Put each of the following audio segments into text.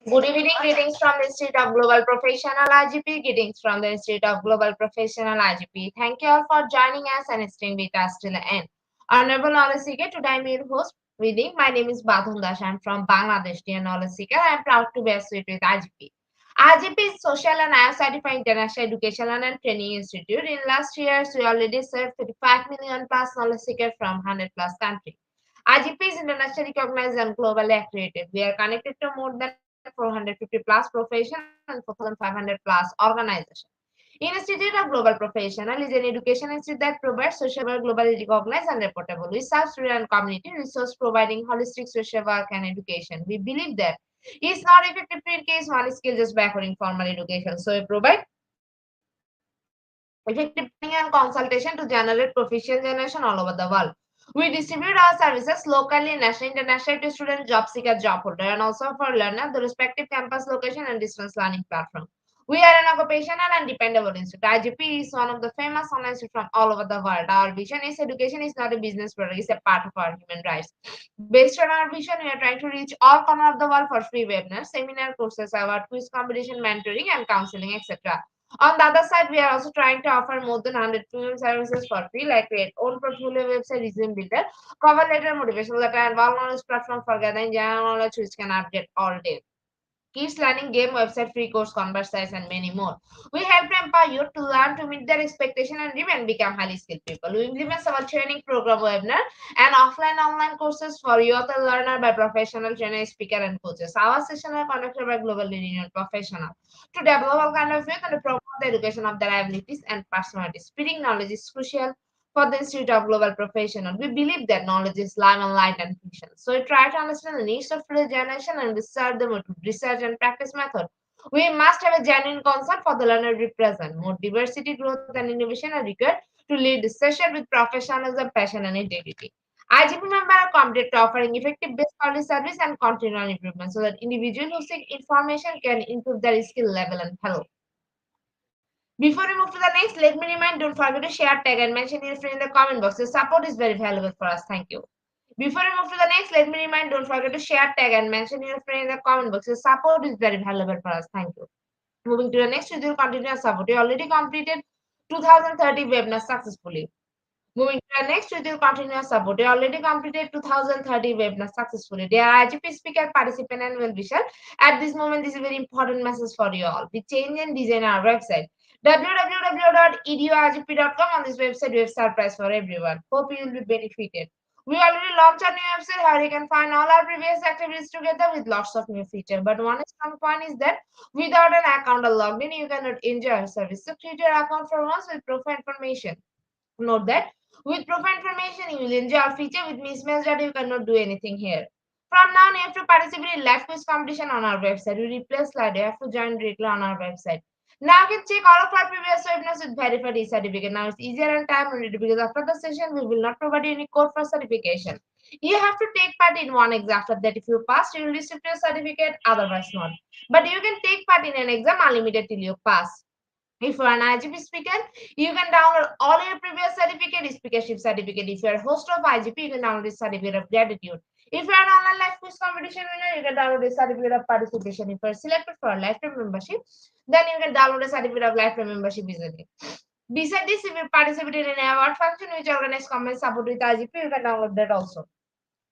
Good evening, greetings from the Institute of Global Professional IGP, greetings from the Institute of Global Professional IGP. Thank you all for joining us and staying with us till the end. Honorable Knowledge Seeker, today I'm your host, Vidhi. My name is Badhun Das. I'm from Bangladesh, dear Knowledge Seeker. I'm proud to be associated with IGP. IGP is Social and IO Certified International Educational and Training Institute. In last years, we already served 35 million plus knowledge seekers from 100 plus countries. IGP is internationally recognized and globally accredited. We are connected to more than 450 plus profession and 4,500 plus organizations. Institute of Global Professional is an education institute that provides social work globally recognized and reportable. We serve student and community resource providing holistic social work and education. We believe that it's not effective in case one skill just by offering formal education. So we provide effective training and consultation to generate proficient generation all over the world. We distribute our services locally, national, international to students, job seeker, job holder, and also for learner, the respective campus location and distance learning platform. We are an occupational and dependable institute. IGP is one of the famous online institutes from all over the world. Our vision is education is not a business product, it's a part of our human rights. Based on our vision, we are trying to reach all corners of the world for free webinars, seminar courses, award quiz competition, mentoring, and counseling, etc. On the other side, we are also trying to offer more than 100 premium services for free, like create own portfolio website, resume builder, cover letter, motivational letter, and all knowledge platform for gathering general knowledge which can update all day. Kids learning game website, free course, conversations, and many more. We help to empower you to learn to meet their expectation and even become highly skilled people. We implement our training program webinar and offline online courses for youth and learner by professional trainers, speaker, and coaches. Our sessions are conducted by globally renowned professionals to develop all kind of youth and to promote the education of their abilities and personalities. Spreading knowledge is crucial for the Institute of Global Professional. We believe that knowledge is live and light and fiction. So we try to understand the needs of today's generation and research them with research and practice method. We must have a genuine concern for the learner we present. More diversity, growth, and innovation are required to lead the session with professionalism, passion, and integrity. IGP members are committed to offering effective best quality service and continual improvement so that individuals who seek information can improve their skill level and fellow. Before we move to the next, let me remind, don't forget to share, tag, and mention your friend in the comment box. Your support is very valuable for us. Thank you. Before we move to the next, let me remind, don't forget to share, tag, and mention your friend in the comment box. Your support is very valuable for us. Thank you. Moving to the next, we will continue our support. We already completed 2030 webinar successfully. Moving to the next, we will continue our support. We already completed 2030 webinar successfully. Dear IGP speaker, participant, and well-wisher, at this moment, this is a very important message for you all. We change and design our website www.eduigp.com. On this website, we have surprise for everyone. Hope you will be benefited. We already launched a new website where you can find all our previous activities together with lots of new features. But one strong point is that without an account or logged in, you cannot enjoy our service. So create your account for once with profile information. Note that with profile information, you will enjoy our feature with mismatch that you cannot do anything here. From now on, you have to participate in live quiz competition on our website. We replace slide. You have to join directly on our website. Now you can check all of our previous webinars with verified e-certificate. Now it's easier and time limited because after the session, we will not provide you any code for certification. You have to take part in one exam. After that, if you pass, you will receive your certificate, otherwise not. But you can take part in an exam unlimited till you pass. If you are an IGP speaker, you can download all your previous certificate, speakership certificate. If you are a host of IGP, you can download the certificate of gratitude. If you are an online live quiz competition winner, you can download the certificate of participation. If you are selected for a lifetime membership, then you can download a certificate of lifetime membership easily. Besides this, if you participated in an award function which organized comments support with IGP, you can download that also.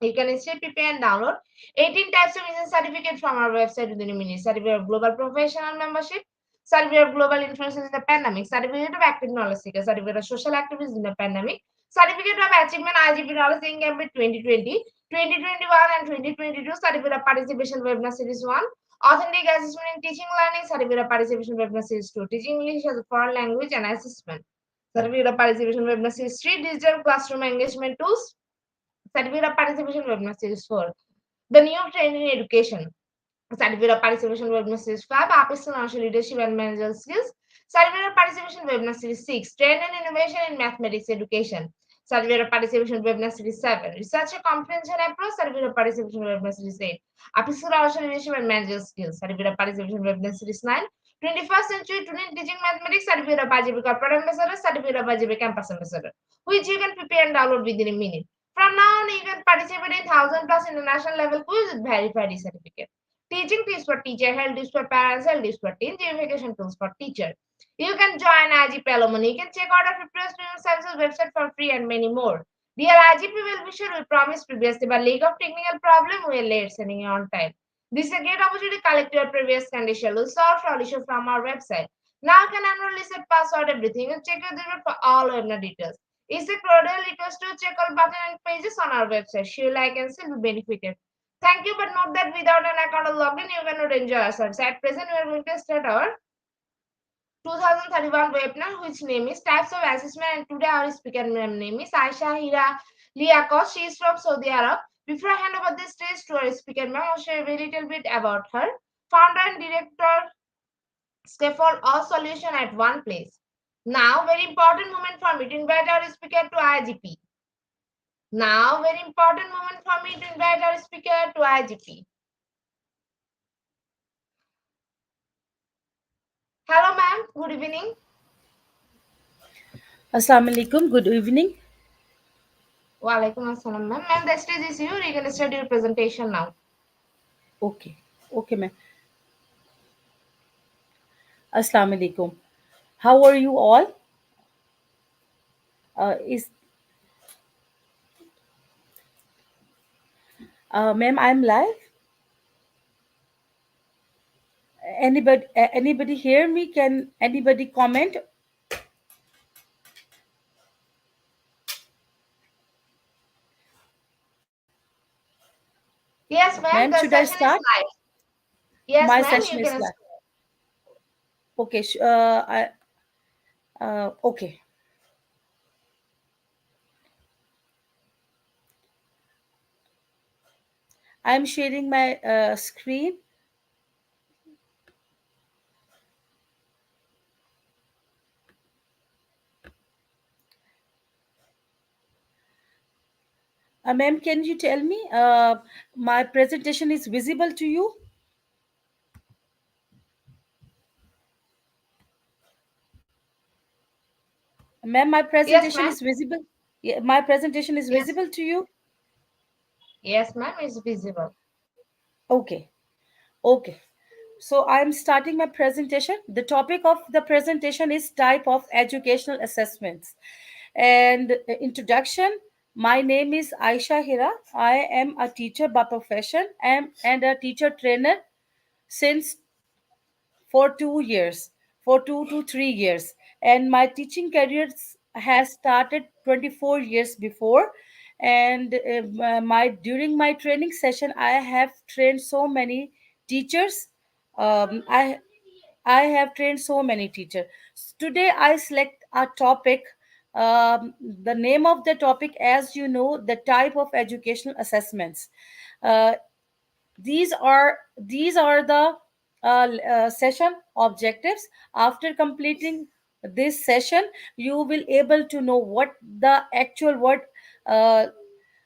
You can still prepare and download 18 types of business certificate from our website within a minute. Certificate of Global Professional Membership, Certificate of Global Influences in the Pandemic, Certificate of Active Knowledge Seeker, Certificate of Social Activities in the Pandemic, Certificate of Achievement IGP Knowledge in Gambit 2020, 2021 and 2022, Certificate of Participation Webinar Series 1, Authentic Assessment in Teaching Learning, Certificate of Participation Webinar Series 2, Teaching English as a Foreign Language and Assessment, Certificate of Participation Webinar Series 3, Digital Classroom Engagement Tools, Certificate of Participation Webinar Series 4, the new training in education. Certificate of Participation Webinar Series 5, Application Financial Leadership and Managerial Skills. Certificate of Participation Webinar Series 6, Trend and Innovation in Mathematics Education. Certificate of Participation Webinar Series 7, Research and Comprehension Approach. Certificate of Participation Webinar Series 8, Application Financial Leadership and Managerial Skills. Certificate of Participation Webinar Series 9, 21st Century Student Teaching Mathematics. Certificate of IGP Corporate Ambassador. Certificate of IGP Campus Ambassador, which you can prepare and download within a minute. From now on, you can participate in 1000 plus international level quiz with verified certificate. Teaching tips for teacher, health tips for parents, health tips for teens, gamification tools for teacher. You can join IGP alumni. You can check out our previous student services website for free and many more. Dear IGP well-wisher, we promised previously, but lack of technical problem, we are late sending you on time. This is a great opportunity to collect your previous condition. We'll solve all issues from our website. Now you can enroll, reset, password, everything, and check your details for all webinar details. It's a cordial request to check all button and pages on our website. She like and still be benefited. Thank you, but note that without an account or login, you cannot enjoy our service. At present, we are going to start our 2031 webinar, which name is Types of Assessment, and today our speaker name is Aisha Hira Liakos. She is from Saudi Arab. Before I hand over the stage to our speaker, ma'am, I'll share a very little bit about her. Founder and director, scaffold all solution at one place. Now, very important moment for me to invite our speaker to IGP. Now, very important moment for me to invite our speaker to IGP. Hello, ma'am. Good evening. Assalamu alaikum. Good evening. Walaikum assalam, ma'am. Ma'am, the stage is you. You can start your presentation now. Okay. Okay, ma'am. Assalamu alaikum. How are you all? Is Ma'am, I'm live. Anybody hear me? Can anybody comment? Yes, ma'am. Ma'am, The should I session is start? live. Yes, My ma'am. session You is can live. start. Okay. Okay. I'm sharing my screen. Ma'am, can you tell me my presentation is visible to you? Ma'am, my Yes, presentation ma'am. is visible. Yeah, my presentation is Yes. visible to you. Yes, ma'am. It's visible. Okay. Okay. So I'm starting my presentation. The topic of the presentation is type of educational assessments. And introduction, my name is Aisha Hira. I am a teacher by profession and a teacher trainer since for 2 years, for 2 to 3 years. And my teaching career has started 24 years before. And my during my training session, I have trained so many teachers. Um, I I have trained so many teachers. Today I select a topic. The name of the topic, as you know, the type of educational assessments. Uh, these are the session objectives. After completing this session, you will able to know what the actual word uh,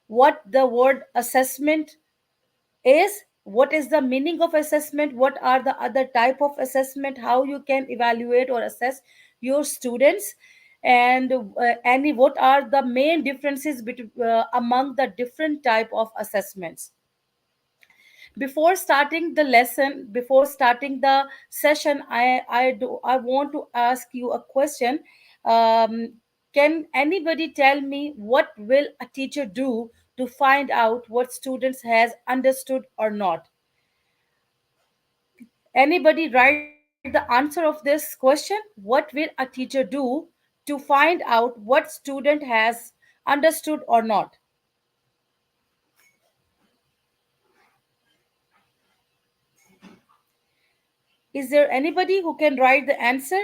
what the word assessment is, what is the meaning of assessment, what are the other type of assessment, how you can evaluate or assess your students, and any what are the main differences between among the different type of assessments. Before starting the lesson, before starting the session, I want to ask you a question. Can anybody tell me what will a teacher do to find out what students has understood or not? Anybody write the answer of this question? What will a teacher do to find out what student has understood or not? Is there anybody who can write the answer?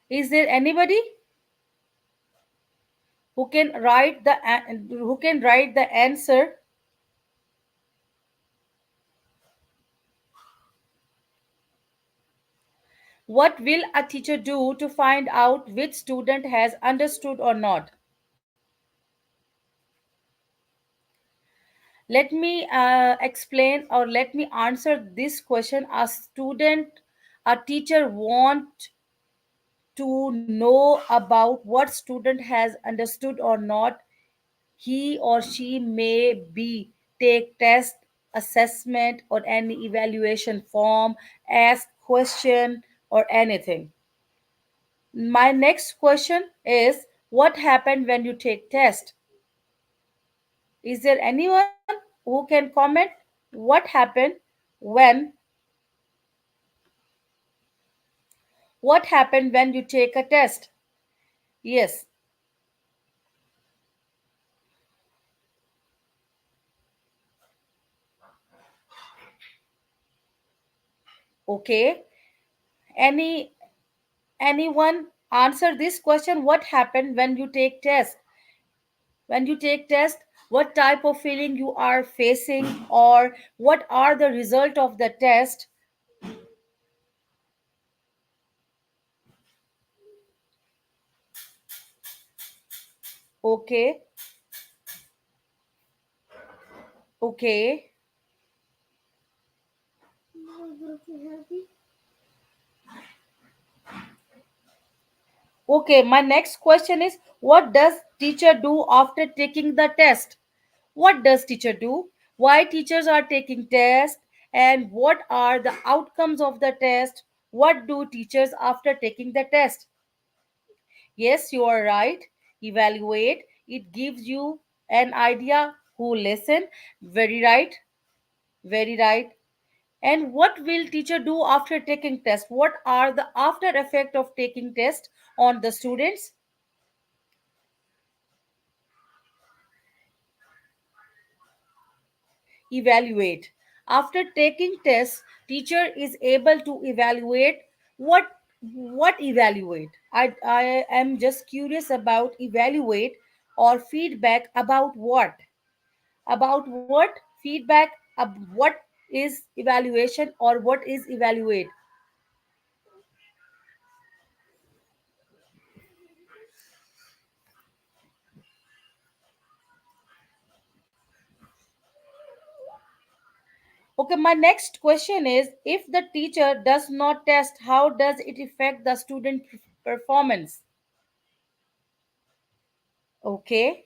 Is there anybody who can write the answer? What will a teacher do to find out which student has understood or not? Let me explain, or let me answer this question. A teacher want to know about what student has understood or not. He or she may be take test, assessment, or any evaluation form, ask question, or anything. My next question is, what happened when you take test? Is there anyone who can comment what happened when what happened when you take a test? Yes. Okay. Any anyone answer this question? What happened when you take test? When you take test, what type of feeling you are facing, or what are the result of the test? Okay. Okay. Okay, my next question is, what does teacher do after taking the test? What does teacher do? Why teachers are taking test, and what are the outcomes of the test? What do teachers after taking the test? Yes, you are right. Evaluate. It gives you an idea who listen. Very right. Very right. And what will teacher do after taking test? What are the after effect of taking test on the students? Evaluate. After taking tests, teacher is able to evaluate. What evaluate? I am just curious about evaluate or feedback about what? About what? Feedback. What is evaluation, or what is evaluate? Okay, my next question is, if the teacher does not test, how does it affect the student performance? Okay.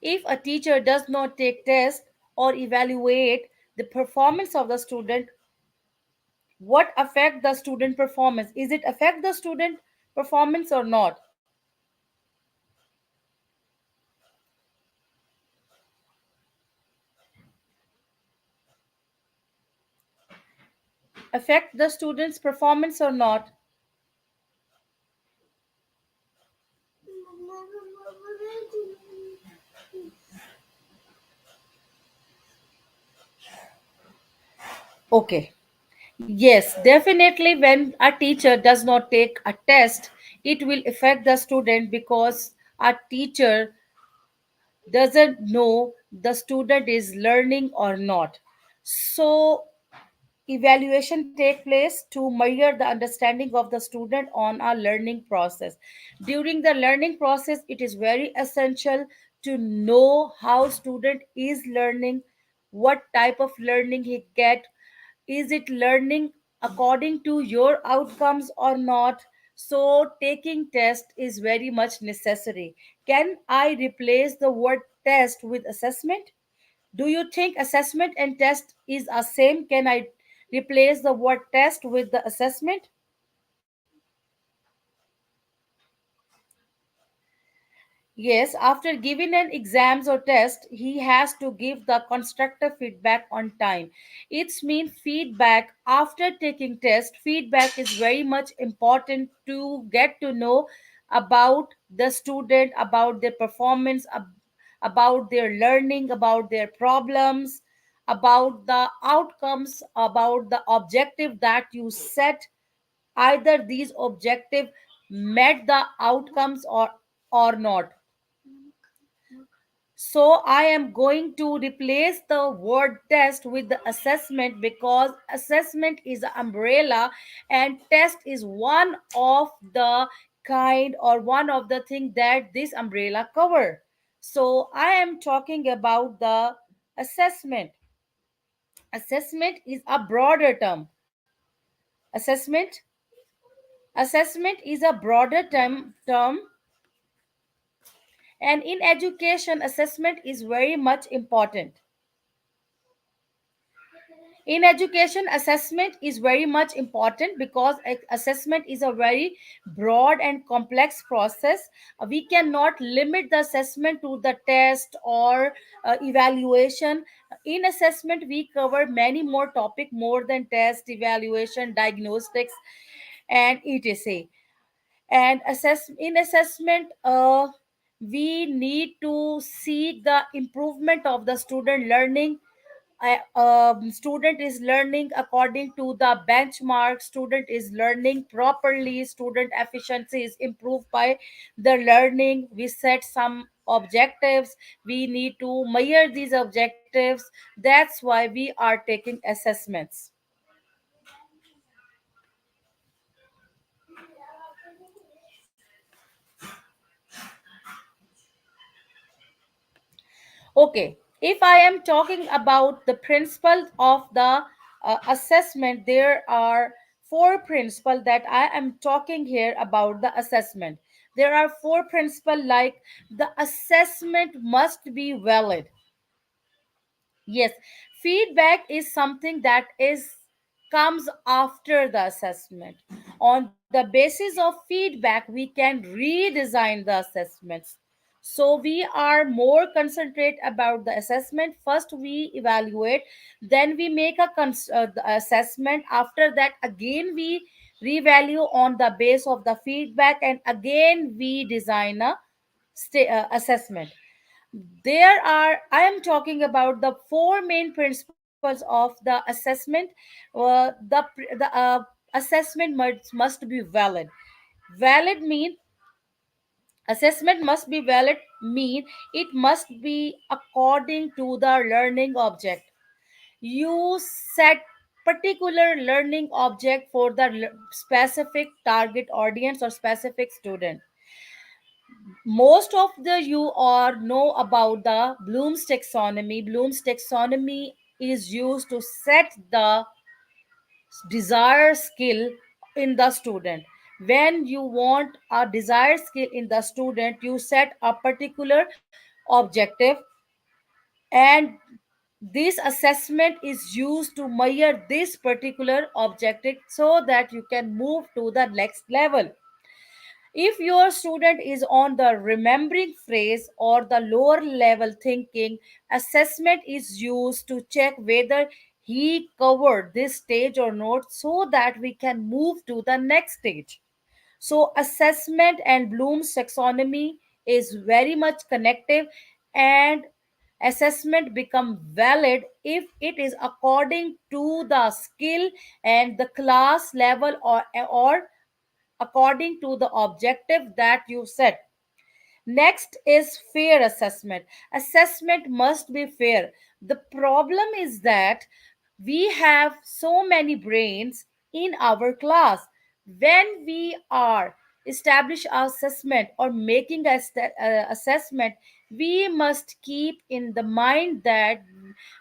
If a teacher does not take tests or evaluate the performance of the student, what affect the student performance? Is it affect the student performance or not? Affect the student's performance or not? Okay. Yes, definitely when a teacher does not take a test, it will affect the student, because a teacher doesn't know the student is learning or not. So evaluation take place to measure the understanding of the student on a learning process. During the learning process, it is very essential to know how student is learning, what type of learning he get. Is it learning according to your outcomes or not? So taking test is very much necessary. Can I replace the word test with assessment? Do you think assessment and test is a same? Can I replace the word test with the assessment? Yes, after giving an exams or test, he has to give the constructive feedback on time. It's mean feedback after taking test. Feedback is very much important to get to know about the student, about their performance, about their learning, about their problems, about the outcomes, about the objective that you set. Either these objective met the outcomes or not. So I am going to replace the word test with the assessment because assessment is an umbrella and test is one of the kind or one of the thing that this umbrella cover. So I am talking about the assessment. Assessment is a broader term. Assessment assessment is a broader term, and in education assessment is very much important. In education assessment is very much important because assessment is a very broad and complex process. We cannot limit the assessment to the test or evaluation. In assessment we cover many more topic more than test, evaluation, diagnostics, and etc. And in assessment we need to see the improvement of the student learning. Student is learning according to the benchmark, student is learning properly, student efficiency is improved by the learning. We set some objectives, we need to measure these objectives. That's why we are taking assessments. Okay, if I am talking about the principles of the assessment, there are four principles that I am talking here about the assessment. There are four principles like the assessment must be valid. Yes, feedback is something that is comes after the assessment. On the basis of feedback, we can redesign the assessments. So we are more concentrate about the assessment. First, we evaluate, then we make a the assessment. After that, again we revalue on the base of the feedback, and again we design a assessment. There are, I am talking about the four main principles of the assessment. The assessment must be valid. Valid mean Assessment must be valid mean it must be according to the learning object. You set particular learning object for the specific target audience or specific student. Most of the you are know about the Bloom's taxonomy. Bloom's taxonomy is used to set the desired skill in the student. When you want a desired skill in the student, you set a particular objective, and this assessment is used to measure this particular objective so that you can move to the next level. If your student is on the remembering phase or the lower level thinking, assessment is used to check whether he covered this stage or not so that we can move to the next stage. So, assessment and Bloom's taxonomy is very much connective, and assessment become valid if it is according to the skill and the class level, or according to the objective that you set. Next is fair assessment. Assessment must be fair. The problem is that we have so many brains in our class. When we are establish assessment or making a assessment, we must keep in the mind that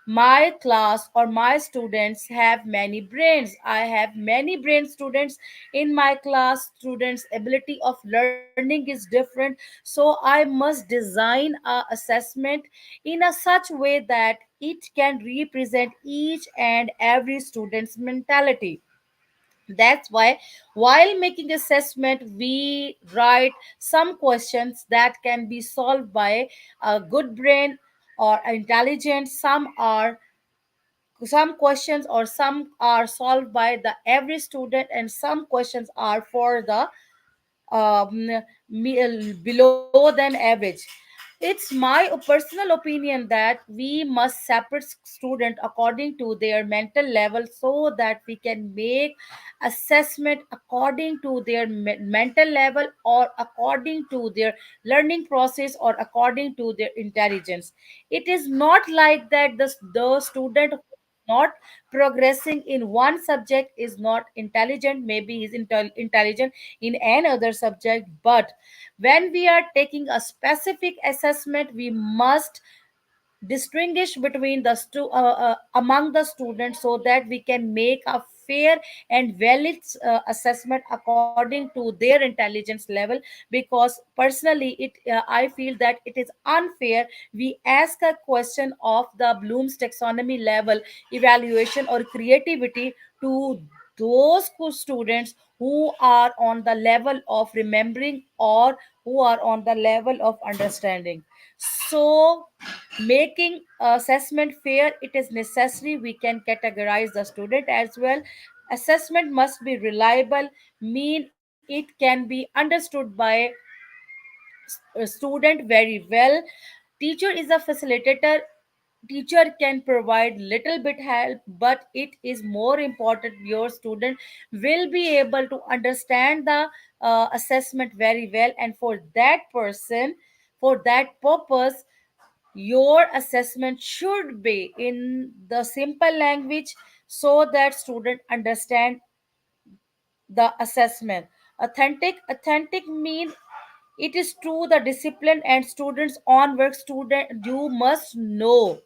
my class or my students have many brains. I have many brain students in my class. Students ability of learning is different, so I must design a assessment in a such way that it can represent each and every student's mentality. That's why while making assessment we write some questions that can be solved by a good brain or intelligent. Some questions or some are solved by the every student, and some questions are for the um, below than average. It's my personal opinion that we must separate student according to their mental level, so that we can make assessment according to their mental level, or according to their learning process, or according to their intelligence. It is not like that the student not progressing in one subject is not intelligent. Maybe he's intelligent in another subject, but when we are taking a specific assessment, we must distinguish between among the students, so that we can make a fair and valid assessment according to their intelligence level. Because personally I feel that it is unfair we ask a question of the Bloom's taxonomy level evaluation or creativity to those students who are on the level of remembering, or who are on the level of understanding. So making assessment fair, it is necessary we can categorize the student as well. Assessment must be reliable, mean it can be understood by a student very well. Teacher is a facilitator. Teacher can provide little bit help, but it is more important your student will be able to understand the assessment very well. And for that person, for that purpose, your assessment should be in the simple language, so that student understand the assessment. Authentic mean it is true the discipline and students on work. Student, you must know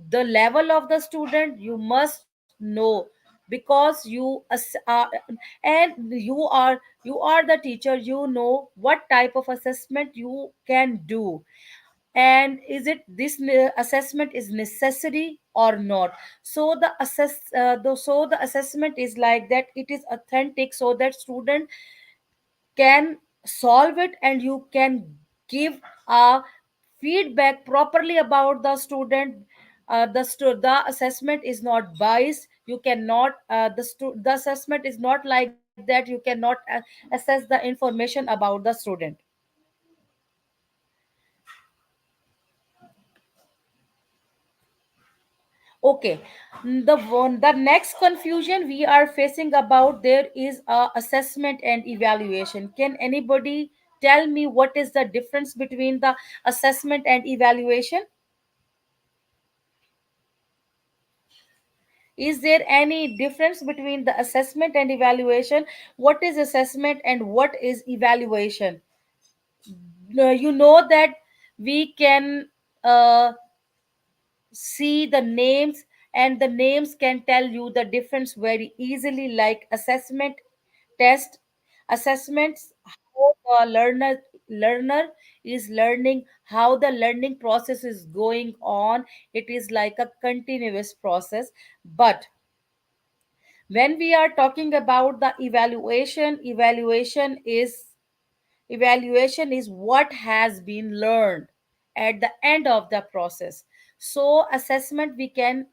the level of the student, you must know, because and you are the teacher, you know what type of assessment you can do, and is it this assessment is necessary or not. So the assessment is like that, it is authentic, so that student can solve it, and you can give a feedback properly about the student. The assessment is not biased. You cannot the assessment is not like that. You cannot assess the information about the student. Okay. The next confusion we are facing about there is assessment and evaluation. Can anybody tell me what is the difference between the assessment and evaluation? Is there any difference between the assessment and evaluation? What is assessment and what is evaluation? You know that we can see the names, and the names can tell you the difference very easily, like assessment, test. Assessments how the learner is learning, how the learning process is going on. It is like a continuous process. But when we are talking about the evaluation is what has been learned at the end of the process. So assessment, we can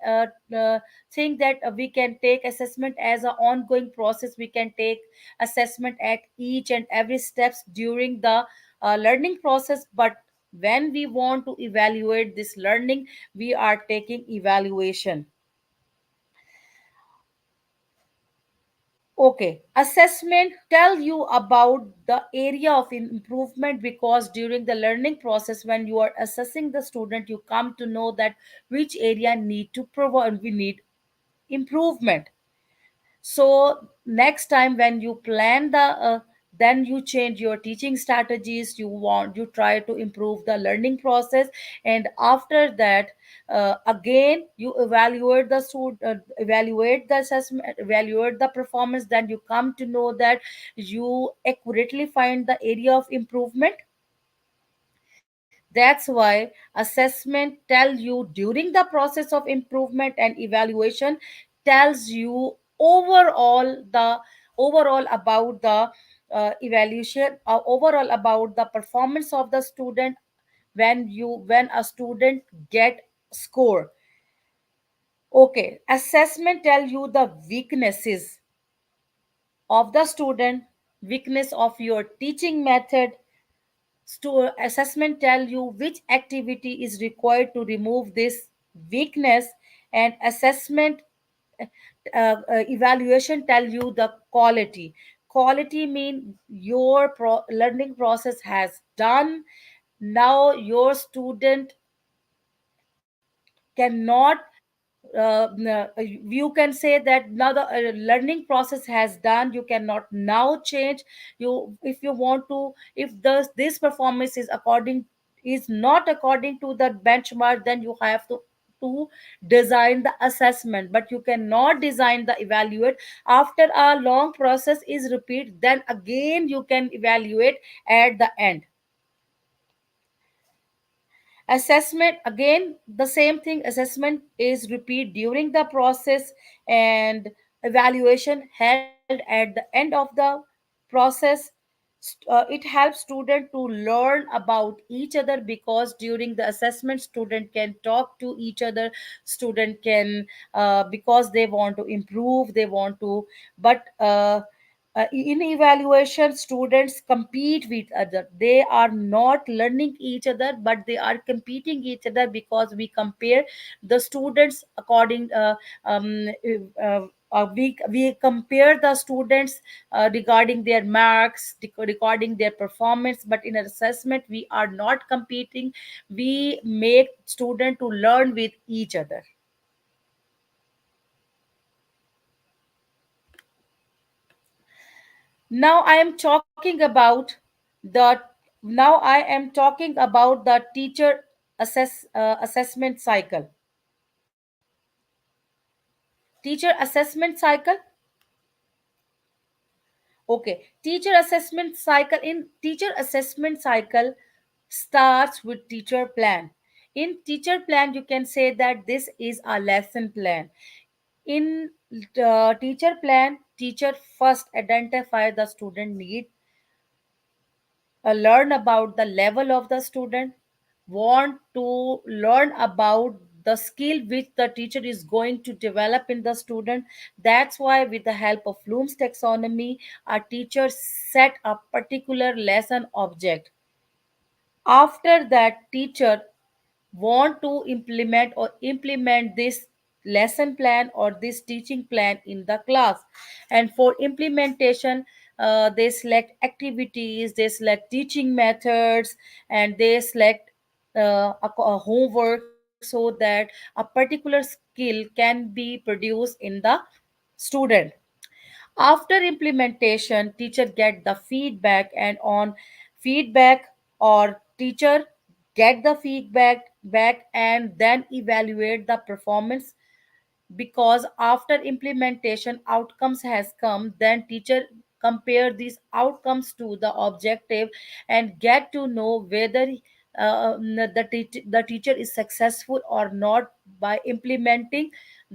think that we can take assessment as an ongoing process. We can take assessment at each and every steps during the learning process. But when we want to evaluate this learning, we are taking evaluation. Okay, assessment tell you about the area of improvement, because during the learning process when you are assessing the student, you come to know that which area need to provide, we need improvement. So next time when you plan then you change your teaching strategies, you try to improve the learning process. And after that, again you evaluate the assessment, evaluate the performance, then you come to know that you accurately find the area of improvement. That's why assessment tell you during the process of improvement, and evaluation tells you overall about the evaluation, overall about the performance of the student. When a student get score, okay, assessment tell you the weaknesses of the student, weakness of your teaching method. Assessment tell you which activity is required to remove this weakness. And assessment evaluation tell you the quality mean your learning process has done. Now your student cannot you can say that now the learning process has done, you cannot now change. You, if you want to, if this performance is not according to the benchmark, then you have to design the assessment, but you cannot design the evaluate. After a long process is repeat, then again you can evaluate at the end. Assessment, again the same thing, assessment is repeat during the process, and evaluation held at the end of the process. It helps student to learn about each other, because during the assessment student can talk to each other. Student can because they want to improve, they want to, but in evaluation students compete with other. They are not learning each other, but they are competing each other, because we compare the students according we compare the students regarding their marks, regarding their performance. But in an assessment we are not competing, we make student to learn with each other. Now I am talking about the now I am talking about the teacher assessment cycle. Teacher assessment cycle. Okay, teacher assessment cycle. In teacher assessment cycle starts with teacher plan. In teacher plan you can say that this is a lesson plan. In teacher plan, teacher first identify the student need, learn about the level of the student, want to learn about the skill which the teacher is going to develop in the student. That's why with the help of Bloom's taxonomy, a teacher set a particular lesson object. After that, teacher want to implement this lesson plan or this teaching plan in the class. And for implementation, they select activities, they select teaching methods, and they select a homework, so that a particular skill can be produced in the student. After implementation, teacher get the feedback, and on feedback, or teacher get the feedback back, and then evaluate the performance. Because after implementation outcomes has come, then teacher compare these outcomes to the objective, and get to know whether the teacher is successful or not by implementing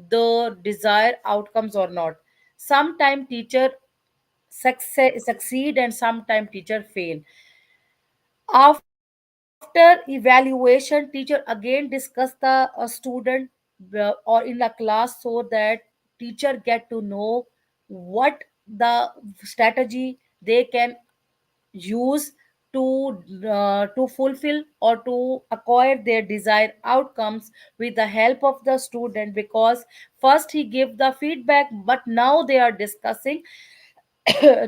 the desired outcomes or not. Sometime teacher succeed and sometime teacher fail. After evaluation, teacher again discuss the student or in the class, so that teacher get to know what the strategy they can use to fulfill or to acquire their desired outcomes with the help of the student. Because first he gave the feedback, but now they are discussing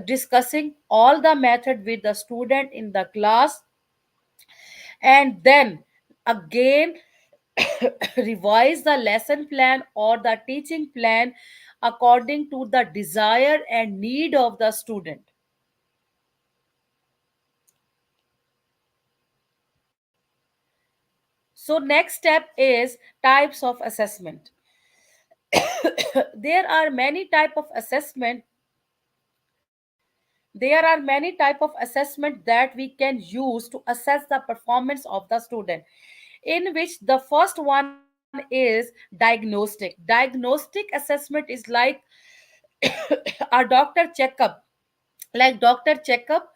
discussing all the method with the student in the class, and then again revise the lesson plan or the teaching plan according to the desire and need of the student. So next step is types of assessment. There are many type of assessment. There are many type of assessment that we can use to assess the performance of the student, in which the first one is diagnostic. Diagnostic assessment is like a doctor checkup, doctor checkup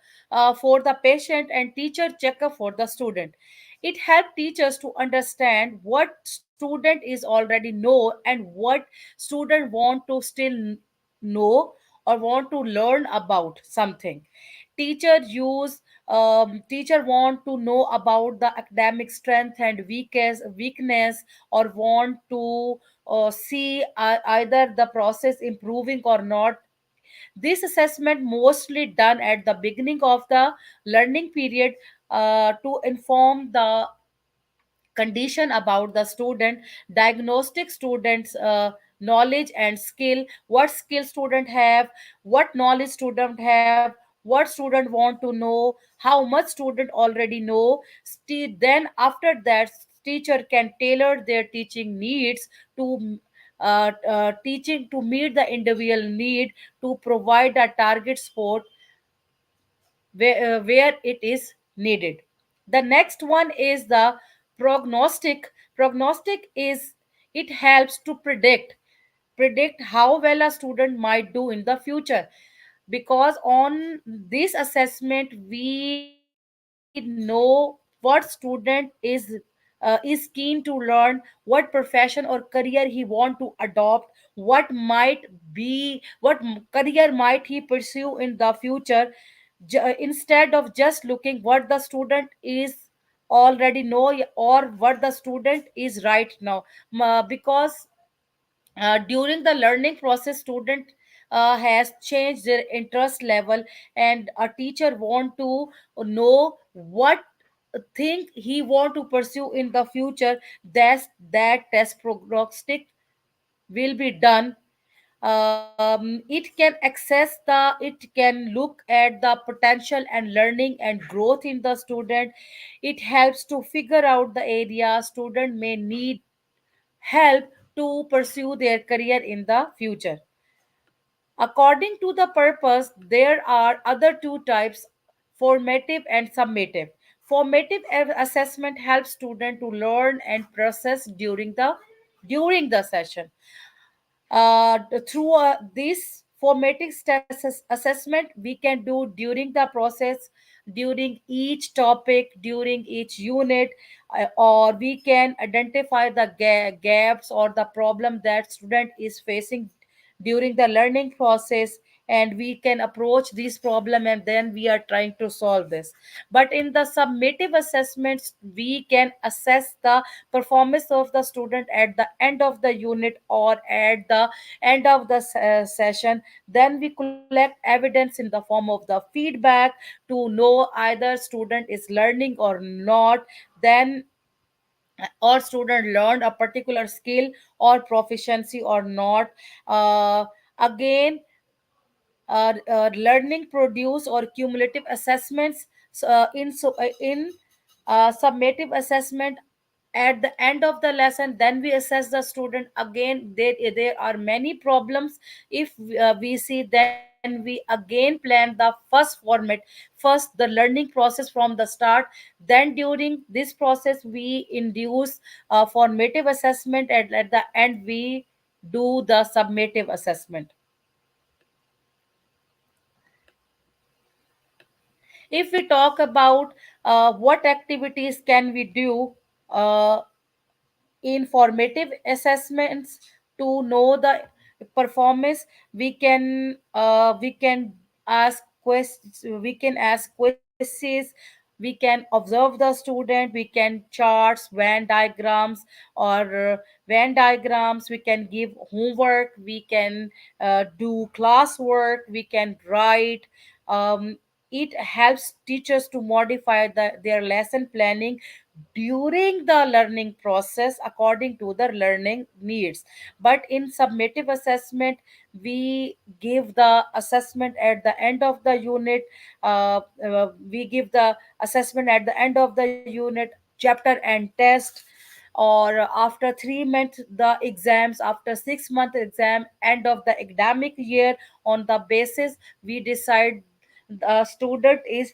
for the patient and teacher checkup for the student. It helps teachers to understand what student is already know and what student want to still know or want to learn about something. Teacher want to know about the academic strength and weakness, or want to see either the process improving or not. This assessment mostly done at the beginning of the learning period to inform the condition about the student. Diagnostic students knowledge and skill, what skill student have, what knowledge student have, what student want to know, how much student already know. Then after that, teacher can tailor their teaching needs to teaching to meet the individual need, to provide a target sport where it is needed. The next one is the prognostic. Prognostic is, it helps to predict how well a student might do in the future, because on this assessment we know what student is keen to learn, what profession or career he want to adopt, what might be what career might he pursue in the future. Instead of just looking what the student is already know or what the student is right now. Because during the learning process, student has changed their interest level, and a teacher want to know what thing he want to pursue in the future. That test prognostic will be done. It can look at the potential and learning and growth in the student. It helps to figure out the area student may need help to pursue their career in the future. According to the purpose, there are other two types: formative and summative. Formative assessment helps student to learn and process during the session. Through this formative assessment we can do during the process, during each topic, during each unit, or we can identify the gaps or the problem that student is facing during the learning process, and we can approach this problem and then we are trying to solve this. But in the summative assessments we can assess the performance of the student at the end of the unit or at the end of the session. Then we collect evidence in the form of the feedback to know either student is learning or not, then or student learned a particular skill or proficiency or not. Again, learning produce or cumulative assessments. In summative assessment, at the end of the lesson then we assess the student again. There are many problems. If we see, then we again plan the first the learning process from the start. Then during this process we induce formative assessment, and at the end we do the summative assessment. If we talk about what activities can we do uh, in formative assessments to know the performance, we can ask questions, we can observe the student, we can charts, Venn diagrams, or Venn diagrams, we can give homework, we can do classwork, we can write. It helps teachers to modify their lesson planning during the learning process according to the learning needs. But in summative assessment we give the assessment at the end of the unit. We give the assessment at the end of the unit, chapter and test. or after 3 months the exams, after 6 month exam, end of the academic year. On the basis we decide the student is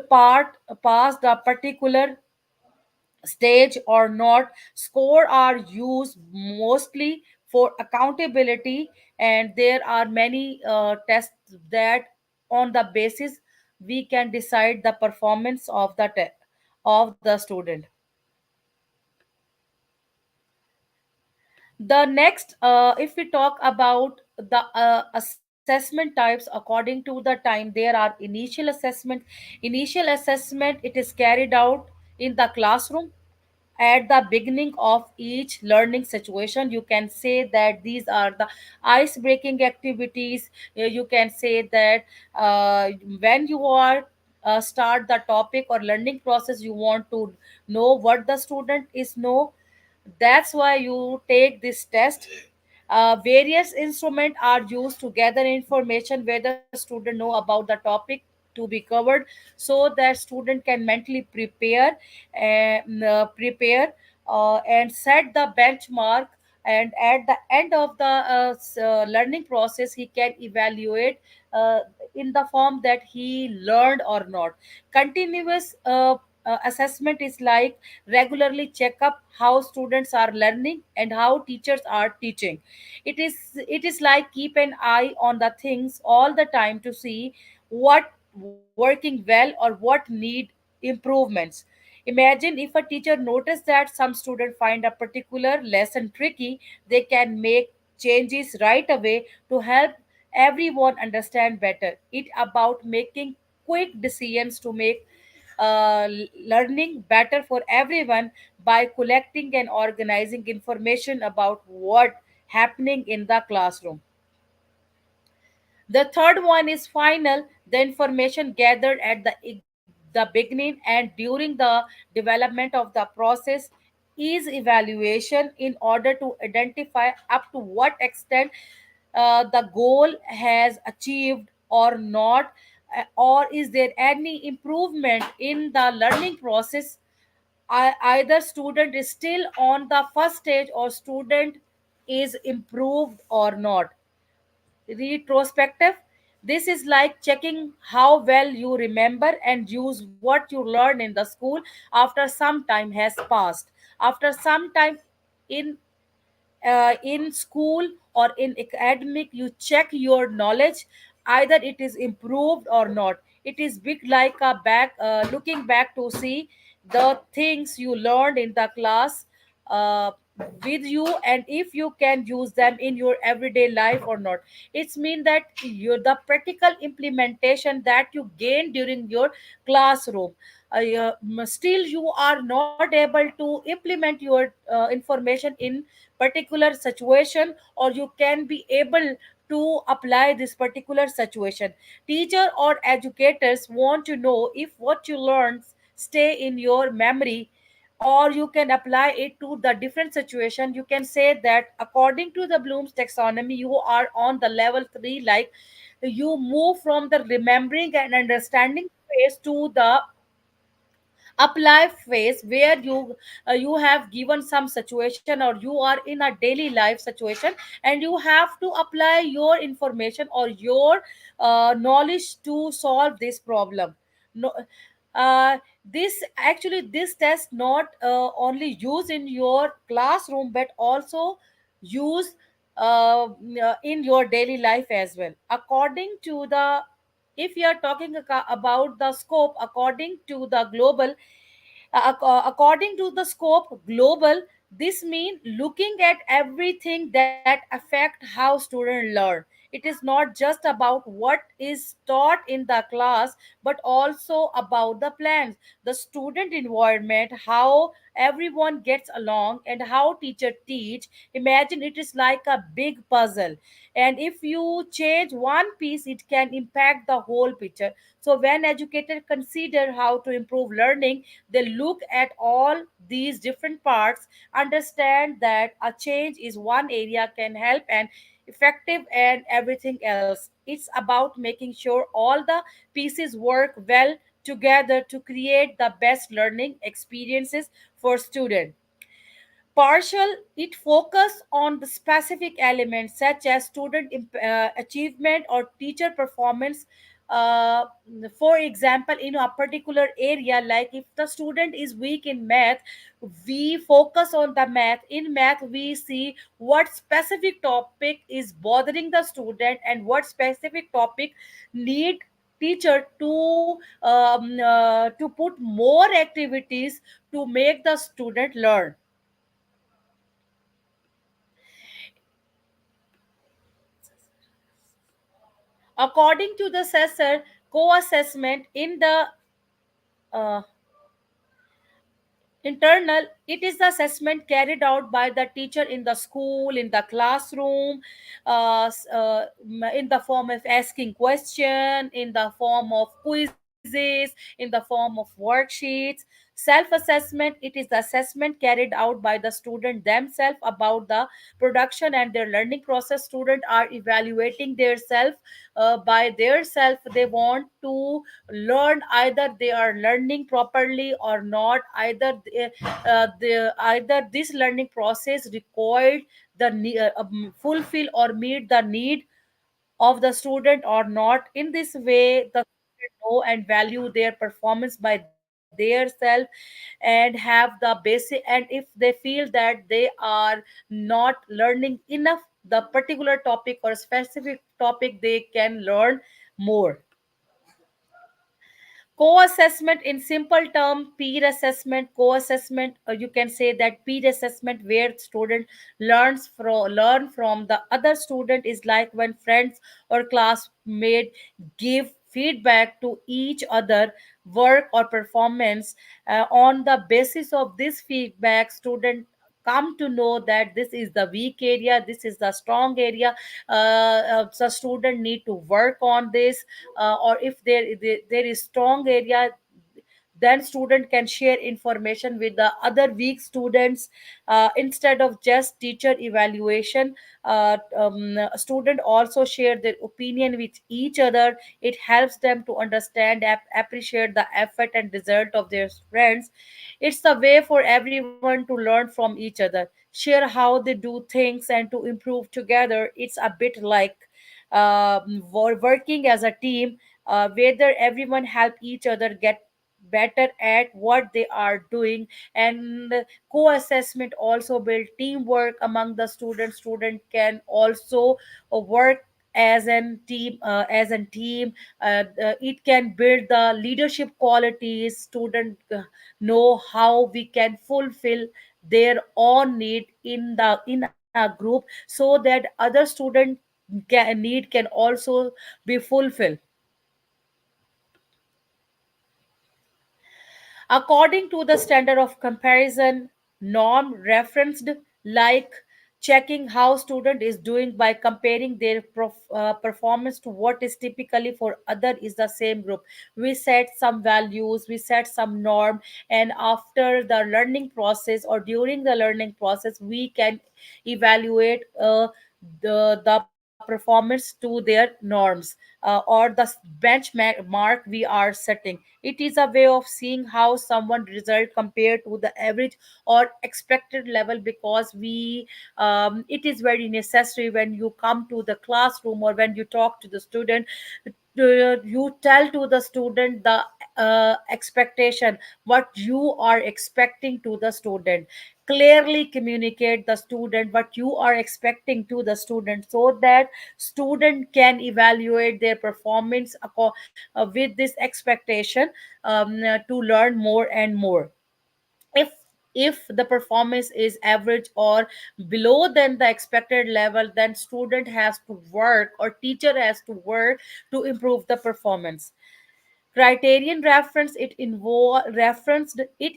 part past the particular stage or not. Score are used mostly for accountability, and there are many tests that on the basis we can decide the performance of of the student. The next, if we talk about the assessment types according to the time, there are initial assessment. Initial assessment, it is carried out in the classroom at the beginning of each learning situation. You can say that these are the ice breaking activities. You can say that when you are start the topic or learning process, you want to know what the student is know. That's why you take this test. Various instruments are used to gather information where the student know about the topic to be covered, so that student can mentally prepare and set the benchmark. And at the end of the learning process, he can evaluate uh, in the form that he learned or not. Continuous assessment is like regularly check up how students are learning and how teachers are teaching. It is like keep an eye on the things all the time to see what working well or what need improvements. Imagine if a teacher noticed that some student find a particular lesson tricky, they can make changes right away to help everyone understand better. It about making quick decisions to make learning better for everyone by collecting and organizing information about what happening in the classroom. The third one is final. The information gathered at the beginning and during the development of the process is evaluation in order to identify up to what extent the goal has achieved or not, or is there any improvement in the learning process. Either student is still on the first stage or student is improved or not. Retrospective, this is like checking how well you remember and use what you learned in the school after some time has passed. After some time in school or in academic, you check your knowledge, either it is improved or not. It is big like a back looking back to see the things you learned in the class uh, with you, and if you can use them in your everyday life or not. It's mean that you the practical implementation that you gain during your classroom. Still you are not able to implement your information in particular situation, or you can be able to apply this particular situation. Teacher or educators want to know if what you learn stay in your memory, or you can apply it to the different situation. You can say that according to the Bloom's taxonomy, you are on the level 3, like you move from the remembering and understanding phase to the apply phase, where you have given some situation or you are in a daily life situation, and you have to apply your information or your knowledge to solve this problem. No, this actually this test not only use in your classroom but also use in your daily life as well. According to the, if you are talking about the scope according to the global, according to the scope global, this means looking at everything that affect how students learn. It is not just about what is taught in the class, but also about the plans, the student environment, how everyone gets along, and how teacher teach. Imagine it is like a big puzzle, and if you change one piece, it can impact the whole picture. So when educators consider how to improve learning, they look at all these different parts, understand that a change is one area can help and effective and everything else. It's about making sure all the pieces work well together to create the best learning experiences for students. Partial, it focus on the specific elements such as student achievement or teacher performance. uh, for example, in a particular area, like if the student is weak in math, we focus on the math. In math, we see what specific topic is bothering the student and what specific topic need teacher to put more activities to make the student learn. According to the assessor, co-assessment in the uh, internal, it is the assessment carried out by the teacher in the school, in the classroom, in the form of asking question, in the form of quizzes, in the form of worksheets. Self-assessment, it is the assessment carried out by the student themselves about the production and their learning process. Students are evaluating their self. By their self, they want to learn, either they are learning properly or not, either this learning process required fulfill or meet the need of the student or not. In this way, the student know and value their performance by their self and have the basic. And if they feel that they are not learning enough the particular topic or specific topic, they can learn more. Co-assessment, in simple term, peer assessment. Co-assessment, you can say that peer assessment where student learn from the other student, is like when friends or classmate give feedback to each other work or performance. On the basis of this feedback, student come to know that this is the weak area, this is the strong area. The student need to work on this. Or if there is strong area, then student can share information with the other weak students. Instead of just teacher evaluation, student also share their opinion with each other. It helps them to understand, appreciate the effort and result of their friends. It's a way for everyone to learn from each other, share how they do things, and to improve together. It's a bit like working as a team, whether everyone help each other get better at what they are doing. And co-assessment also build teamwork among the students. Student can also work as a team. It can build the leadership qualities. Student know how we can fulfill their own need in a group, so that other student need can also be fulfilled. According to the standard of comparison, norm referenced, like checking how student is doing by comparing their performance to what is typically for other is the same group. We set some values, we set some norm, and after the learning process or during the learning process, we can evaluate the performance to their norms, or the benchmark we are setting. It is a way of seeing how someone result compared to the average or expected level, because it is very necessary when you come to the classroom or when you talk to the student. You tell to the student the expectation, what you are expecting to the student. Clearly communicate the student what you are expecting to the student, so that student can evaluate their performance with this expectation, to learn more and more. If if the performance is average or below than the expected level, then student has to work or teacher has to work to improve the performance. Criterion referenced, it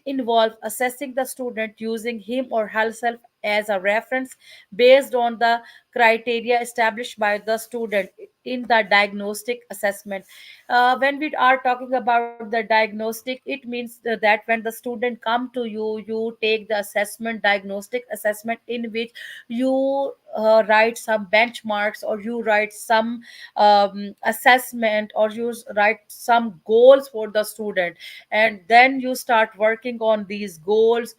involves assessing the student using him or herself as a reference based on the criteria established by the student. in the diagnostic assessment. When we are talking about the diagnostic, it means that when the student come to you, you take the assessment, diagnostic assessment, in which you write some benchmarks, or you write some assessment, or you write some goals for the student, and then you start working on these goals.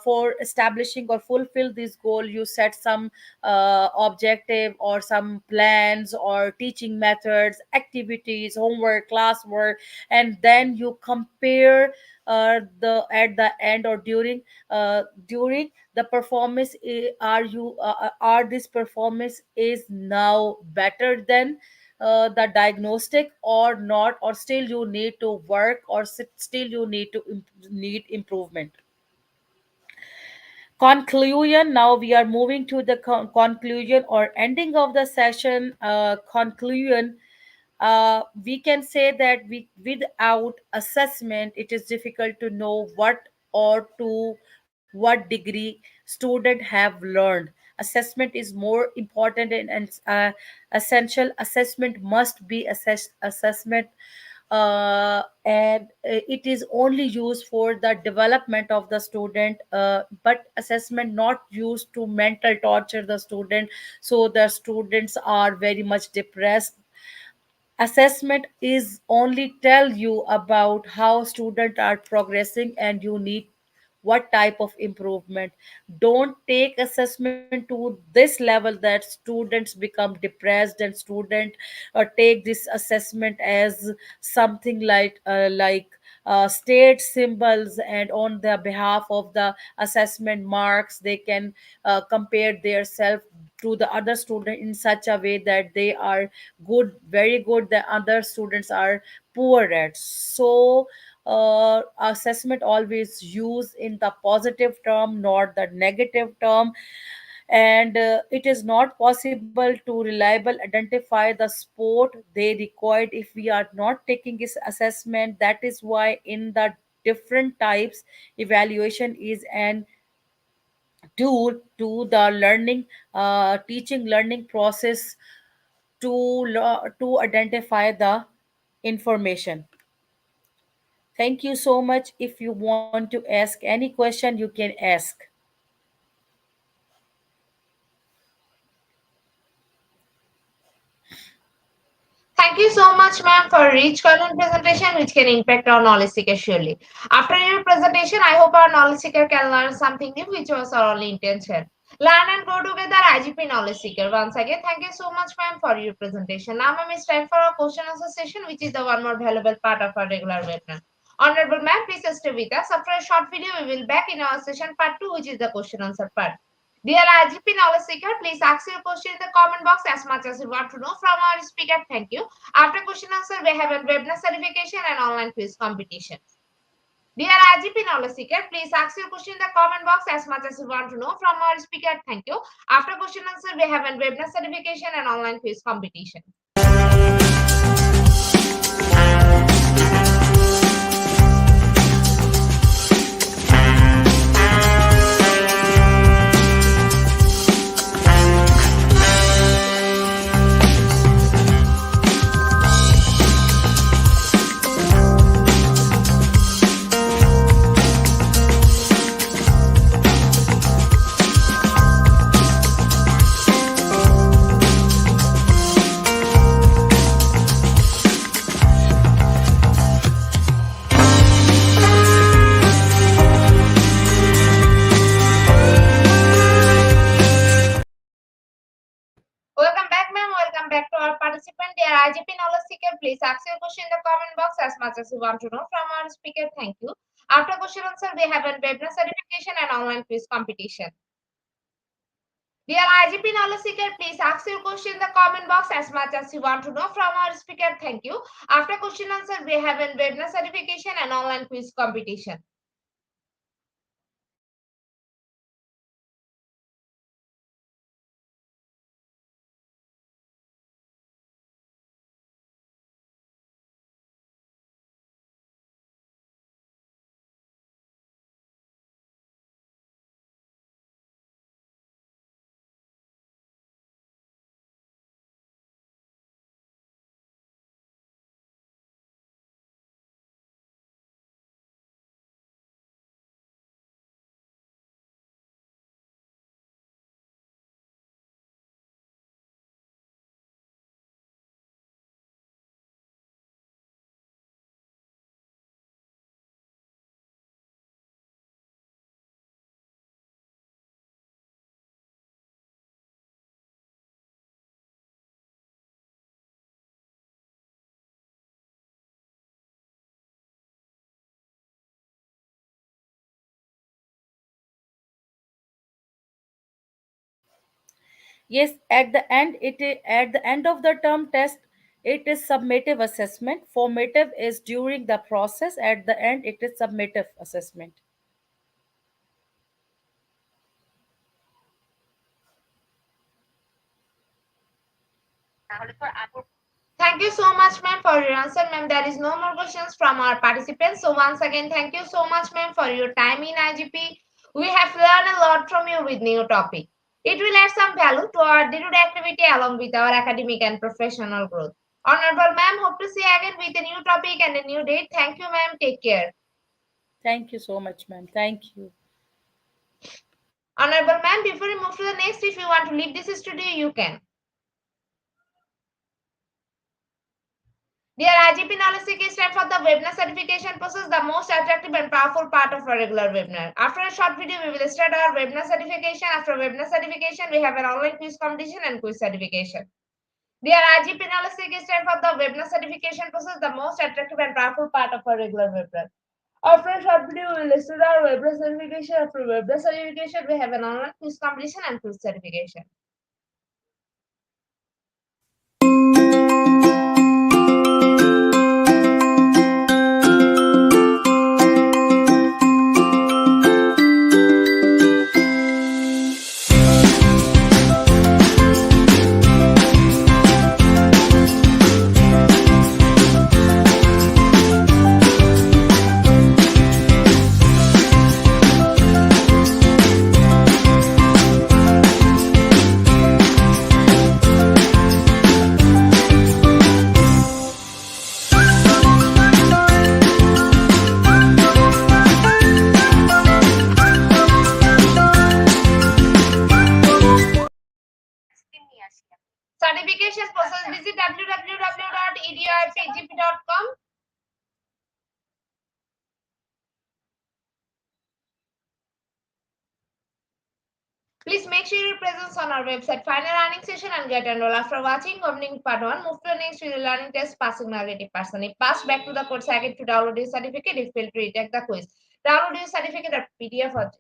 For establishing or fulfill this goal, you set some objective or some plans or teaching methods, activities, homework, classwork, and then you compare the at the end, or during the performance. Are this performance is now better than the diagnostic or not, or still you need to work, or still you need to need improvement. Conclusion. Now we are moving to the conclusion or ending of the session. Conclusion. We can say that without assessment, it is difficult to know what or to what degree student have learned. Assessment is more important and essential. Assessment must be assessment, and it is only used for the development of the student, but assessment not used to mental torture the student, so the students are very much depressed. Assessment is only tell you about how students are progressing, and you need what type of improvement. Don't take assessment to this level that students become depressed, and student take this assessment as something like state symbols, and on the behalf of the assessment marks, they can compare their self to the other student in such a way that they are good, very good, the other students are poor at. So assessment always use in the positive term, not the negative term, and it is not possible to reliable identify the sport they required if we are not taking this assessment. That is why in the different types, evaluation is an tool to the learning, teaching learning process, to to identify the information. Thank you so much. If you want to ask any question, you can ask. Thank you so much, ma'am, for a rich content presentation which can impact our knowledge seeker surely. After your presentation, I hope our knowledge seeker can learn something new, which was our only intention. Learn and grow together, IGP knowledge seeker. Once again, thank you so much, ma'am, for your presentation. Now, ma'am, it's time for our question answer session, which is the one more valuable part of our regular webinar. Honorable ma'am, please stay with us. After a short video, we will back in our session part 2, which is the question answer part. Dear IGP knowledge seeker, please ask your question in the comment box as much as you want to know from our speaker. Thank you. After question answer, we have a webinar certification and online quiz competition. Dear IGP knowledge seeker, please ask your question in the comment box as much as you want to know from our speaker. Thank you. After question answer, we have a webinar certification and online quiz competition. Welcome back, ma'am. Welcome back to our participant. Dear IGP knowledge seeker, please ask your question in the comment box as much as you want to know from our speaker. Thank you. After question answer, we have a webinar certification and online quiz competition. Dear IGP knowledge seeker, please ask your question in the comment box as much as you want to know from our speaker. Thank you. After question answer, we have a webinar certification and online quiz competition. Yes, at the end, at the end of the term test, it is summative assessment. Formative is during the process. At the end, it is summative assessment. Thank you so much, ma'am, for your answer, ma'am. There is no more questions from our participants. So once again, thank you so much, ma'am, for your time in IGP. We have learned a lot from you with new topic. It will add some value to our day-to-day activity along with our academic and professional growth. Honorable ma'am, hope to see you again with a new topic and a new date. Thank you, ma'am. Take care. Thank you so much, ma'am. Thank you. Honorable ma'am, before we move to the next, if you want to leave this studio, you can. Dear IGP Knowledge Seekers, time for the webinar certification process, the most attractive and powerful part of our regular webinar. After a short video, we will start our webinar certification. After webinar certification, we have an online quiz competition and quiz certification. Dear IGP Knowledge Seekers, time for the webinar certification process, the most attractive and powerful part of our regular webinar. After a short video, we will start our webinar certification. After webinar certification, we have an online quiz competition and quiz certification. Certification process, visit www.eduipgp.com. Please make sure your presence on our website. Find a learning session and get enrolled. After watching governing part 1, move to the next video learning test passing market person. If passed, back to the course again to download your certificate. If failed, to retake the quiz. Download your certificate at PDF or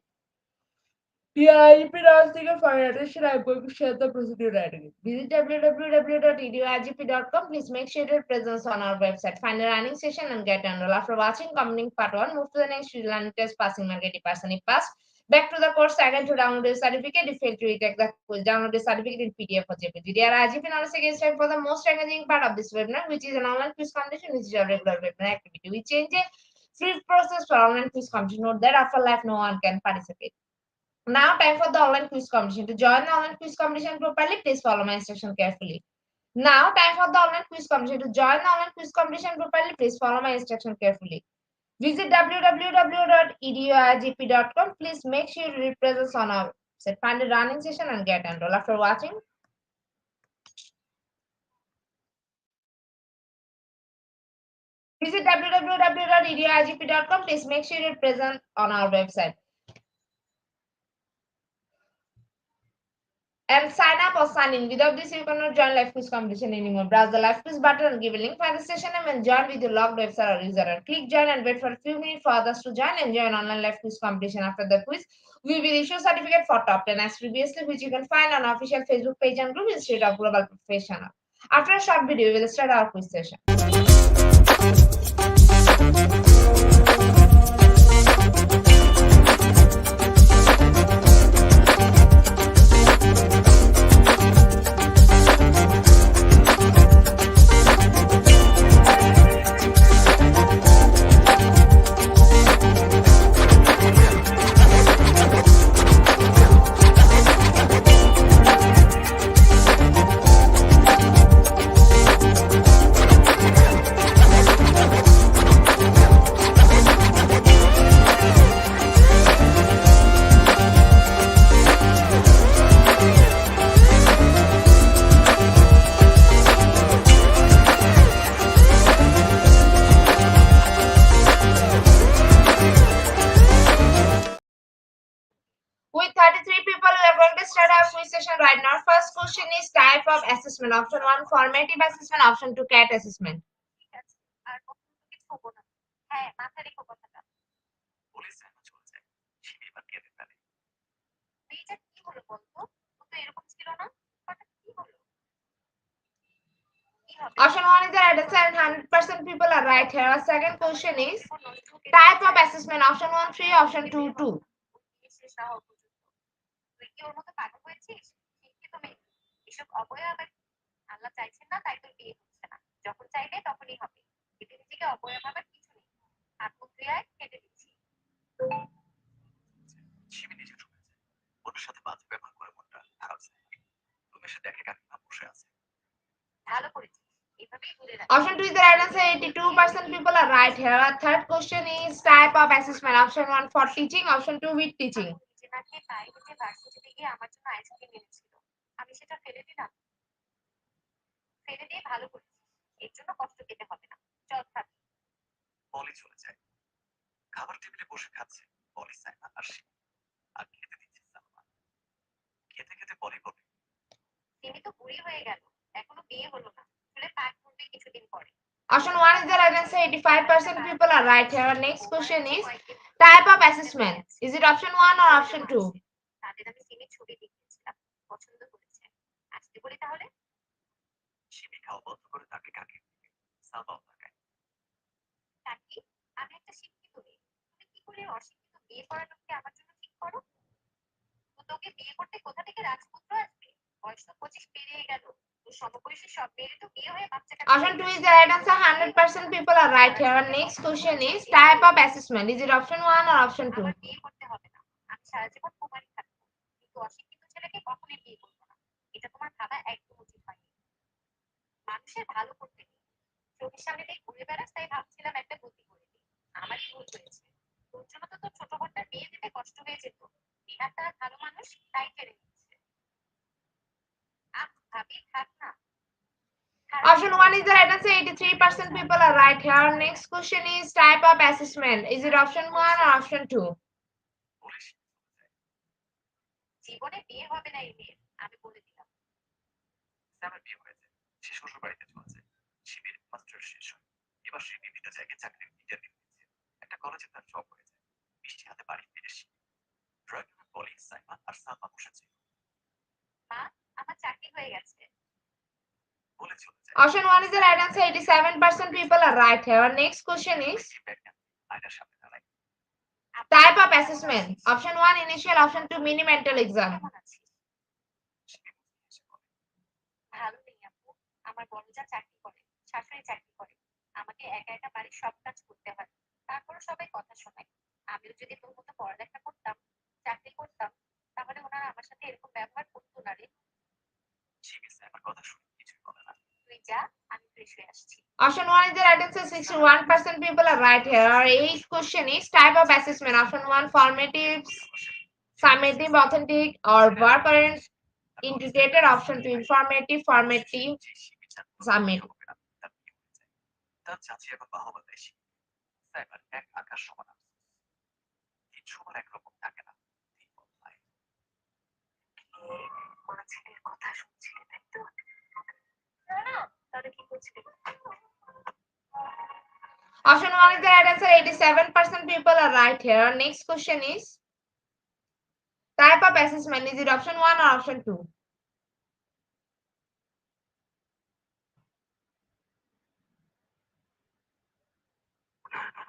yeah, if it asks you for attention, I'm going to share the procedure right away. Visit www.eduigp.com. Please make sure your presence on our website. Find a learning session and get enrolled. After watching completing part 1, move to the next video learning test passing market person. If passed, back to the course again to download your certificate. If failed, to retake the quiz. Download the certificate in PDF or JPG. Dear IGP knowledge against time for the most engaging part of this webinar, which is an online quiz competition, which is a regular webinar activity. We change a free process for online quiz competition. Note that after live, no one can participate. Now time for the online quiz competition. To join the online quiz competition properly, please follow my instruction carefully. Now time for the online quiz competition. To join the online quiz competition properly, please follow my instruction carefully. Visit www.eduigp.com. Please make sure you read presence on our website. Find a running session and get enrolled. After watching, visit www.eduigp.com. Please make sure you're present on our website. And sign up or sign in. Without this, you cannot join live quiz competition anymore. Browse the live quiz button and give a link for the session name and join with your logged website or user. Click join and wait for a few minutes for others to join and join online live quiz competition. After the quiz, we will issue certificate for top 10 as previously, which you can find on our official Facebook page and group Institute of Global Professional. After a short video, we will start our quiz session. With 33 people, we are going to start our quiz session right now. First question is type of assessment. Option 1, formative assessment. Option 2, CAT assessment. people are right here. Our second question is type of assessment. Option 1 3, option 2 2. শেষ না হওয়া পর্যন্ত তুই কি ওর মতো পাগল হয়েছিস? শিক্ষিত মেয়ে, এসব অবহেলা আবার আল্লাহ চাইছেন না, তাই তোর বিয়ে হচ্ছে না। যখন চাইবে তখনই হবে। এতে নিজেকে অবহেলা ভাবার কিছু নেই। আত্মক্রিয়ায় কেটে দিচ্ছি। শিবি নিজে ঢুকে যায়। ওর সাথে বাজে ব্যবহার করে মনটা খারাপ যায়। তুমি এসে দেখে কাকিমা বসে আছে। ভালো করেছিস, এভাবেই দূরে রাখ। Option 2 is the right answer. 82% people are right here. Our third question is type of assessment. Option 1 for teaching, option 2 with teaching. নিজে না খেয়ে পায়ে হেঁটে ভার্সিটিতে গিয়ে আমার জন্য আইসক্রিম এনেছিল, আমি সেটা ফেলে দিলাম। ফেলে দিয়ে ভালো করেছিস, এর জন্য কষ্ট পেতে হবে না। চল থাকি। পলি চলে যায়। খাবার টেবিলে বসে খাচ্ছে পলি, সাইমা আর শিবি। আর খেতে দিচ্ছে সালমা। খেতে খেতে পলি বলে, তিনি তো বুড়ি হয়ে গেল, এখনো বিয়ে হলো না, চুলে পাক পড়বে কিছুদিন পরে। Option 1 is the right answer. 85% people are right here. Our next question is type of assessment. Is it option 1 or option 2? তাদের আমি সিমির ছবি দেখিয়েছিলাম, পছন্দ করেছে। আসতে বলি তাহলে। শিবি খাওয়া বন্ধ করে তাকে কাকির দিকে। সালমাও তাকায়। কাকি, আমি একটা শিক্ষিত মেয়ে, তুমি কি করে অশিক্ষিত বিয়ে করা লোককে আমার জন্য ঠিক করো? তো তোকে বিয়ে করতে কোথা থেকে রাজপুত্র আসবে? বয়স তো 25 পেরিয়ে গেল, তোর সমবয়সী সব মেয়েরই তো বিয়ে হয়ে বাচ্চা কাচ্চা Option 2 is the right answer. 100% people are right here. Our next question is type of assessment. Is it option 1 or option 2? আমার বিয়ে করতে হবে না, আমি সারা জীবন কুমারী থাকবো, কিন্তু অশিক্ষিত ছেলেকে কখনোই বিয়ে করবো না। এটা তোমার ভাবা একদম উচিত হয়নি। মানুষের ভালো করতে নেই, চোখের সামনে দিয়ে ঘুরে বেড়াস, তাই ভাবছিলাম একটা বুদ্ধি করে দিই। আমারই ভুল হয়েছে, তোর জন্য তো তোর ছোট বোনটার বিয়ে দিতে কষ্ট হয়ে যেত। বিহার তারা ভালো মানুষ, তাই ছেড়ে দিচ্ছে। ভাবি থাক না। Option 1 is the right answer. 83% people are right here. Our next question is type of assessment. Is it option 1 or option 2? বলে শিবি চলে যায়। জীবনে বিয়ে হবে না এই মেয়ের, আমি বলে দিলাম। স্যামের বিয়ে হয়ে যায়। সে শ্বশুর বাড়িতে চলে যায়। শিবির মাস্টার শেষ হয়। এবার সে বিভিন্ন জায়গায় চাকরির ইন্টারভিউ দিচ্ছে। একটা কলেজে তার জব হয়ে যায়। মিষ্টি হাতে বাড়ি ফিরে শিবি। ড্রয়িং রুমে পলি, সাইমা আর সালমা বসেছে। মা, আমার চাকরি হয়ে গেছে। বলে চলে যায়। Option 1 is the right answer. 87% people are right here. Our next question is আয়নার সামনে দাঁড়ায়। type of assessment. Option 1 initial, option 2 mini mental exam. কেমন আছিস? শিবি মুচকি হেসে বলে, ভালো নেই আপু, আমার বড়জা চাকরি করে, শাশুড়ি চাকরি করে, আমাকে একা একা বাড়ির সব কাজ করতে হয়, তারপরও সবাই কথা শোনায়। আমিও যদি তোর মতো পড়ালেখা করতাম, চাকরি করতাম, তাহলে ওনারা আমার সাথে এরকম ব্যবহার করতো না রে। শিবি সাইমার কথা শুনে কিছুই বলে না। তুই যা, আমি ফ্রেশ হয়ে আসছি। Option 1 is the right answer. 61% people are right here. Our eighth question is type of assessment. Option 1 formative, summative, authentic, or verb current integrated. Option 2 informative, formative, যে শিবি চান summative. হবে না, তার বিয়ে হয়ে যায়। তার চাচি এখন বাহবা দেয় শিবি। সাইমার এক আকাশ সমান আফসোস। দিন সবার একরকম থাকে না, দিন বদলায়। কোনো ছেলের কথা শুনছিলে তাই তো? না, তাহলে কি করছিলে? Option 1 is the right answer. 87% people are right here. Our next question is type of assessment. Is it option 1 or option 2?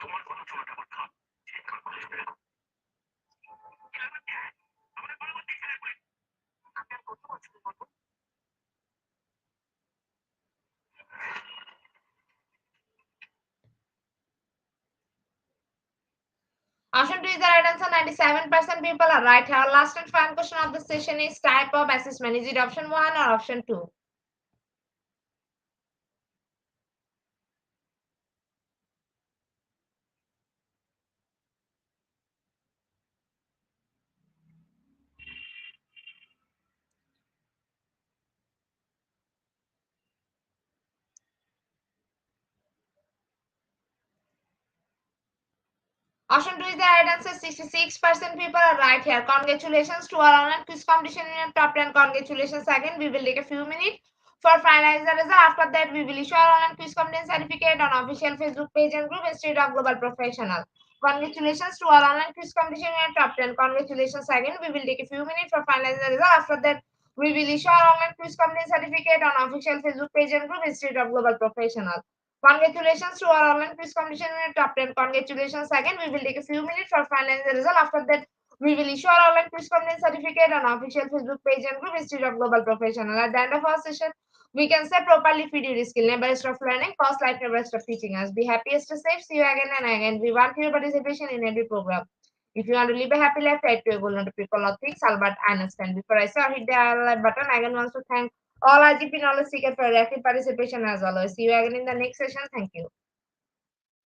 তোমার কথা শোনাটা আমার খারাপ। শিক্ষা কলেজ বের করো। আমরা পরবর্তী ছেলে বলি, আপনার কত বছর বলবো? Option 2 is the right answer. 97% people are right here. Our last and final question of the session is type of assessment. Is it option 1 or option 2? Option 2 is the right answer. 66% people are right here. Congratulations to our online quiz competition in your top 10. Congratulations again. We will take a few minutes for finalize the result. After that, we will issue our online quiz competence certificate on official Facebook page and group Institute of Global Professional. Congratulations to our online quiz competition in your top 10. Congratulations again. We will take a few minutes for finalize the result. After that, we will issue our online quiz competence certificate on official Facebook page and group Institute of Global Professional. Congratulations to our online quiz competition winner top 10. Congratulations again. We will take a few minutes for finalizing the result. After that, we will issue our online quiz competition certificate on official Facebook page and group Institute of Global Professional. At the end of our session, we can say properly feed your skill. Never stop learning, cost life, never stop teaching us. Be happy, stay safe. See you again and again. We want your participation in every program. If you want to live a happy life, try to goal to people or things Albert Einstein. Before I say hit the like button, I again want to thank all IGP knowledge seekers for their active participation as always. See you again in the next session. Thank you.